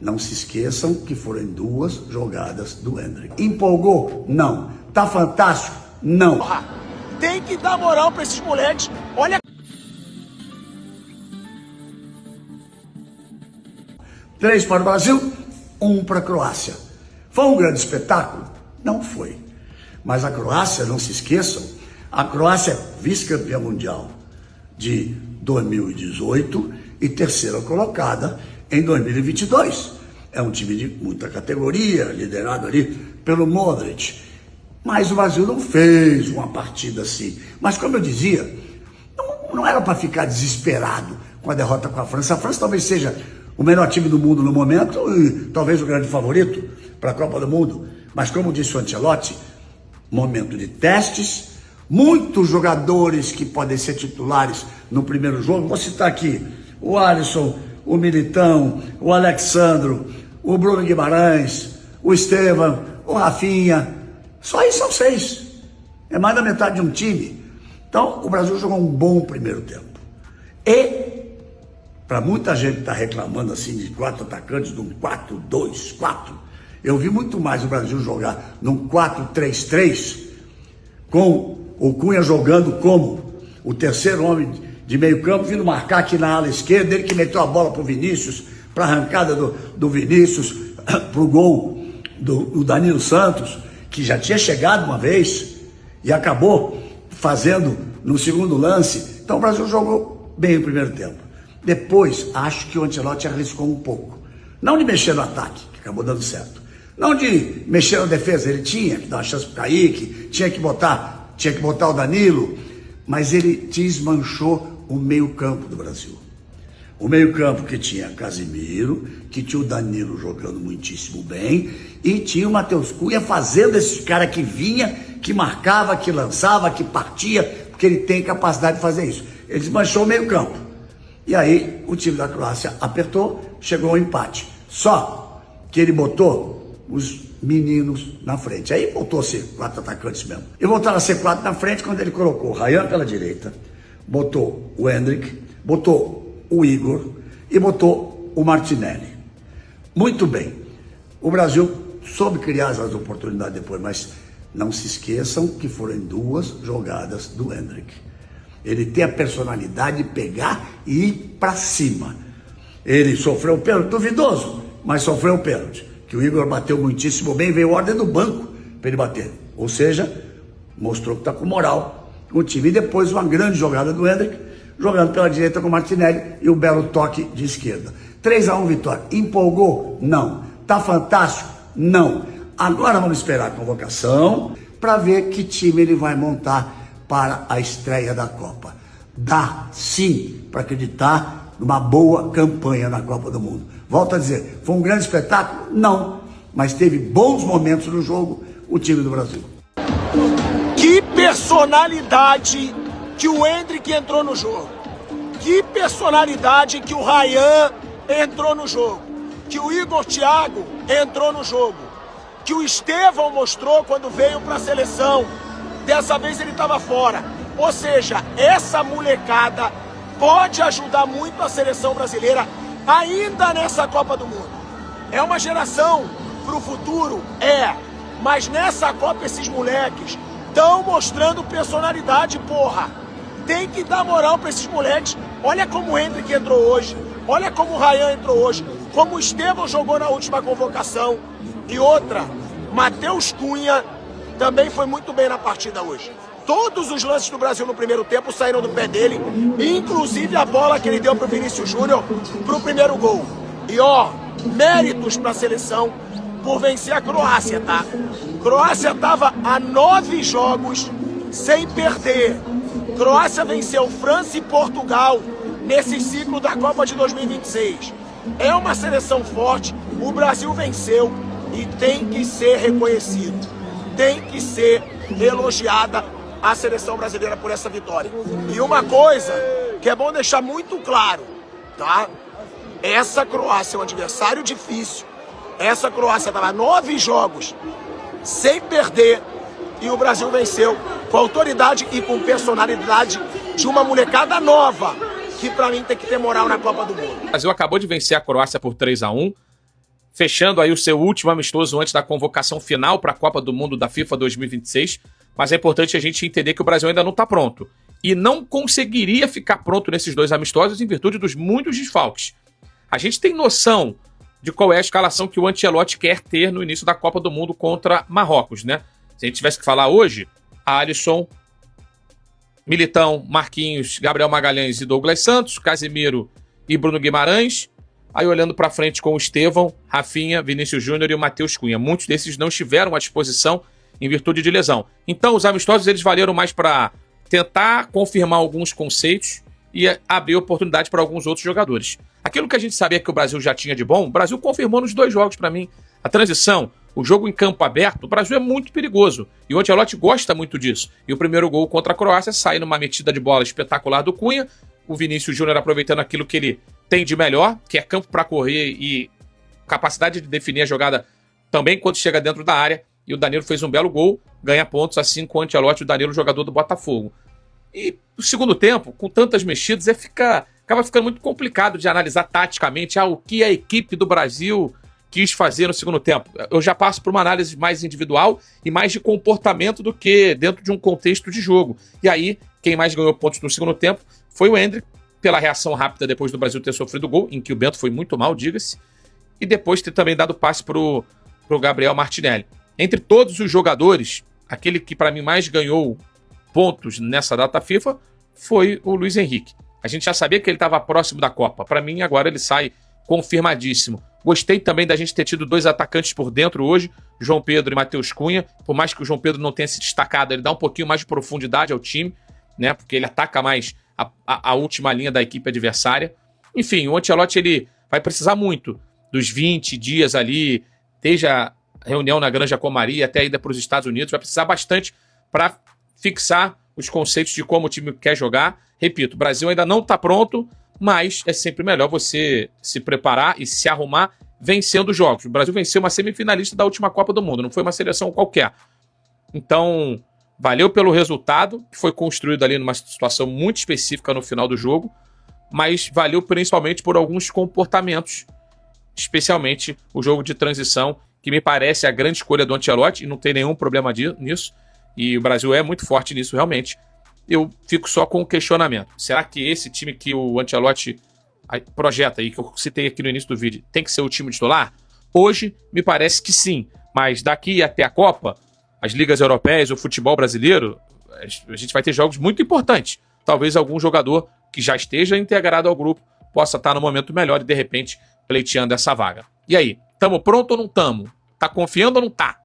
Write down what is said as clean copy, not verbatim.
Não se esqueçam que foram 2 jogadas do Endrick. Empolgou? Não. Tá fantástico? Não. Tem que dar moral pra esses moleques. Olha... 3 para o Brasil, 1 para a Croácia. Foi um grande espetáculo? Não foi. Mas a Croácia, não se esqueçam, a Croácia é vice-campeã mundial de 2018 e terceira colocada em 2022. É um time de muita categoria, liderado ali pelo Modric. Mas o Brasil não fez uma partida assim. Mas como eu dizia, não era para ficar desesperado com a derrota com a França. A França talvez seja o melhor time do mundo no momento e talvez o grande favorito para a Copa do Mundo. Mas como disse o Ancelotti, momento de testes, muitos jogadores que podem ser titulares no primeiro jogo. Vou citar aqui o Alisson, o Militão, o Alexandro, o Bruno Guimarães, o Estevam, o Rafinha. Só aí são 6. É mais da metade de um time. Então o Brasil jogou um bom primeiro tempo. E para muita gente que está reclamando assim de 4 atacantes, de um 4-2-4, eu vi muito mais o Brasil jogar num 4-3-3, com o Cunha jogando como o terceiro homem de meio campo, vindo marcar aqui na ala esquerda, ele que meteu a bola para o Vinícius, para a arrancada do Vinícius, para o gol do Danilo Santos, que já tinha chegado uma vez e acabou fazendo no segundo lance. Então o Brasil jogou bem o primeiro tempo. Depois, acho que o Ancelotti arriscou um pouco. Não de mexer no ataque, que acabou dando certo. Não de mexer na defesa, ele tinha que dar uma chance para o Kaique, tinha que botar o Danilo, mas ele desmanchou o meio-campo do Brasil. O meio-campo que tinha Casemiro, que tinha o Danilo jogando muitíssimo bem, e tinha o Matheus Cunha fazendo esse cara que vinha, que marcava, que lançava, que partia, porque ele tem capacidade de fazer isso. Ele desmanchou o meio-campo. E aí o time da Croácia apertou, chegou ao empate. Só que ele botou os meninos na frente. Aí voltou a ser 4 atacantes mesmo. E voltaram a ser 4 na frente quando ele colocou o Rayan pela direita, botou o Endrick, botou o Igor e botou o Martinelli. Muito bem. O Brasil soube criar as oportunidades depois, mas não se esqueçam que foram 2 jogadas do Endrick. Ele tem a personalidade de pegar e ir para cima. Ele sofreu o pênalti, duvidoso, mas sofreu o pênalti. Que o Igor bateu muitíssimo bem, veio ordem do banco para ele bater. Ou seja, mostrou que está com moral o time. E depois uma grande jogada do Endrick, jogando pela direita com o Martinelli e o belo toque de esquerda. 3-1 vitória. Empolgou? Não. Tá fantástico? Não. Agora vamos esperar a convocação para ver que time ele vai montar para a estreia da Copa. Dá sim para acreditar numa boa campanha na Copa do Mundo. Volto a dizer, foi um grande espetáculo? Não, mas teve bons momentos no jogo o time do Brasil. Que personalidade que o Endrick entrou no jogo. Que personalidade que o Rayan entrou no jogo. Que o Igor Thiago entrou no jogo. Que o Estevam mostrou quando veio para a seleção. Dessa vez ele estava fora. Ou seja, essa molecada pode ajudar muito a seleção brasileira ainda nessa Copa do Mundo. É uma geração para o futuro? É. Mas nessa Copa esses moleques estão mostrando personalidade, porra. Tem que dar moral para esses moleques. Olha como o Endrick entrou hoje. Olha como o Rayan entrou hoje. Como o Estevam jogou na última convocação. E outra, Matheus Cunha também foi muito bem na partida hoje. Todos os lances do Brasil no primeiro tempo saíram do pé dele, inclusive a bola que ele deu para o Vinícius Júnior para o primeiro gol. E ó, méritos para a seleção por vencer a Croácia, tá? Croácia estava a 9 jogos sem perder. Croácia venceu França e Portugal nesse ciclo da Copa de 2026. É uma seleção forte, o Brasil venceu e tem que ser reconhecido. Tem que ser elogiada a seleção brasileira por essa vitória. E uma coisa que é bom deixar muito claro, tá? Essa Croácia é um adversário difícil. Essa Croácia estava 9 jogos sem perder e o Brasil venceu com autoridade e com personalidade de uma molecada nova que pra mim tem que ter moral na Copa do Mundo. O Brasil acabou de vencer a Croácia por 3-1. fechando aí o seu último amistoso antes da convocação final para a Copa do Mundo da FIFA 2026, mas é importante a gente entender que o Brasil ainda não está pronto. E não conseguiria ficar pronto nesses 2 amistosos em virtude dos muitos desfalques. A gente tem noção de qual é a escalação que o Ancelotti quer ter no início da Copa do Mundo contra Marrocos, né? Se a gente tivesse que falar hoje, Alisson, Militão, Marquinhos, Gabriel Magalhães e Douglas Santos, Casemiro e Bruno Guimarães. Aí olhando para frente com o Estevão, Rafinha, Vinícius Júnior e o Matheus Cunha. Muitos desses não estiveram à disposição em virtude de lesão. Então os amistosos eles valeram mais para tentar confirmar alguns conceitos e abrir oportunidade para alguns outros jogadores. Aquilo que a gente sabia que o Brasil já tinha de bom, o Brasil confirmou nos 2 jogos para mim. A transição, o jogo em campo aberto, o Brasil é muito perigoso. E o Ancelotti gosta muito disso. E o primeiro gol contra a Croácia sai numa metida de bola espetacular do Cunha. O Vinícius Júnior aproveitando aquilo que ele tem de melhor, que é campo para correr e capacidade de definir a jogada também quando chega dentro da área. E o Danilo fez um belo gol, ganha pontos, assim com o Ancelotti, o Danilo, jogador do Botafogo. E o segundo tempo, com tantas mexidas, acaba ficando muito complicado de analisar taticamente o que a equipe do Brasil quis fazer no segundo tempo. Eu já passo por uma análise mais individual e mais de comportamento do que dentro de um contexto de jogo. E aí, quem mais ganhou pontos no segundo tempo foi o Endrick, pela reação rápida depois do Brasil ter sofrido o gol, em que o Bento foi muito mal, diga-se, e depois ter também dado passe pro Gabriel Martinelli. Entre todos os jogadores, aquele que para mim mais ganhou pontos nessa data FIFA foi o Luiz Henrique. A gente já sabia que ele estava próximo da Copa. Para mim, agora ele sai confirmadíssimo. Gostei também da gente ter tido 2 atacantes por dentro hoje, João Pedro e Matheus Cunha. Por mais que o João Pedro não tenha se destacado, ele dá um pouquinho mais de profundidade ao time, né? Porque ele ataca mais a última linha da equipe adversária. Enfim, o Ancelotti ele vai precisar muito dos 20 dias ali, desde a reunião na Granja Comari até a ida para os Estados Unidos. Vai precisar bastante para fixar os conceitos de como o time quer jogar. Repito, o Brasil ainda não está pronto, mas é sempre melhor você se preparar e se arrumar vencendo jogos. O Brasil venceu uma semifinalista da última Copa do Mundo, não foi uma seleção qualquer. Então, valeu pelo resultado, que foi construído ali numa situação muito específica no final do jogo, mas valeu principalmente por alguns comportamentos, especialmente o jogo de transição, que me parece a grande escolha do Ancelotti, e não tem nenhum problema nisso, e o Brasil é muito forte nisso realmente. Eu fico só com o questionamento. Será que esse time que o Ancelotti projeta aí, que eu citei aqui no início do vídeo, tem que ser o time titular? Hoje, me parece que sim, mas daqui até a Copa, as ligas europeias, o futebol brasileiro, a gente vai ter jogos muito importantes. Talvez algum jogador que já esteja integrado ao grupo possa estar no momento melhor e, de repente, pleiteando essa vaga. E aí, tamo pronto ou não tamo? Tá confiando ou não tá?